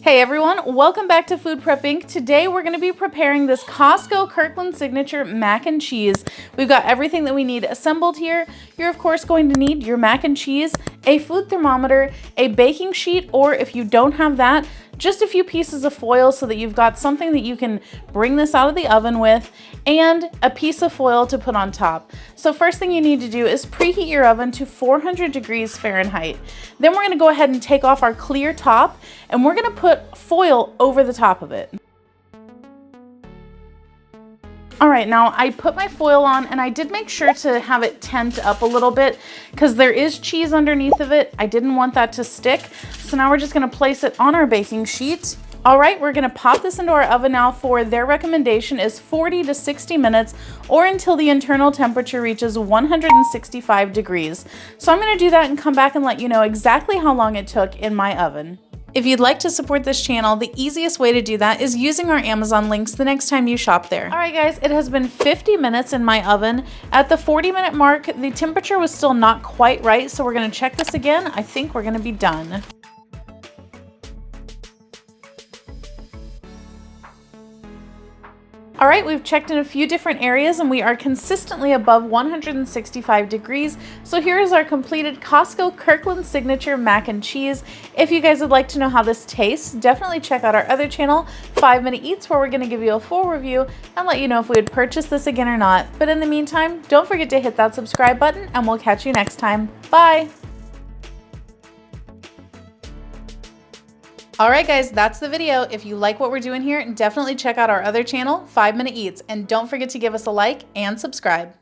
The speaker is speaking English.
Hey everyone, welcome back to Food Prep Inc. Today we're going to be preparing this Costco Kirkland signature mac and cheese. We've got everything that we need assembled here. You're of course going to need your mac and cheese, a food thermometer, a baking sheet, or if you don't have that, just a few pieces of foil so that you've got something that you can bring this out of the oven with, and a piece of foil to put on top. So first thing you need to do is preheat your oven to 400 degrees Fahrenheit. Then we're going to go ahead and take off our clear top and we're going to put foil over the top of it. All right, now I put my foil on and I did make sure to have it tent up a little bit because there is cheese underneath of it. I didn't want that to stick. So now we're just gonna place it on our baking sheet. All right, we're gonna pop this into our oven now. For their recommendation is 40 to 60 minutes or until the internal temperature reaches 165 degrees. So I'm gonna do that and come back and let you know exactly how long it took in my oven. If you'd like to support this channel, the easiest way to do that is using our Amazon links the next time you shop there. All right guys, it has been 50 minutes in my oven. At the 40-minute mark, the temperature was still not quite right, so we're gonna check this again. I think we're gonna be done. All right, we've checked in a few different areas and we are consistently above 165 degrees. So here is our completed Costco Kirkland signature mac and cheese. If you guys would like to know how this tastes, definitely check out our other channel, 5 Minute Eats, where we're gonna give you a full review and let you know if we would purchase this again or not. But in the meantime, don't forget to hit that subscribe button and we'll catch you next time. Bye. All right guys, that's the video. If you like what we're doing here, definitely check out our other channel, 5 Minute Eats, and don't forget to give us a like and subscribe.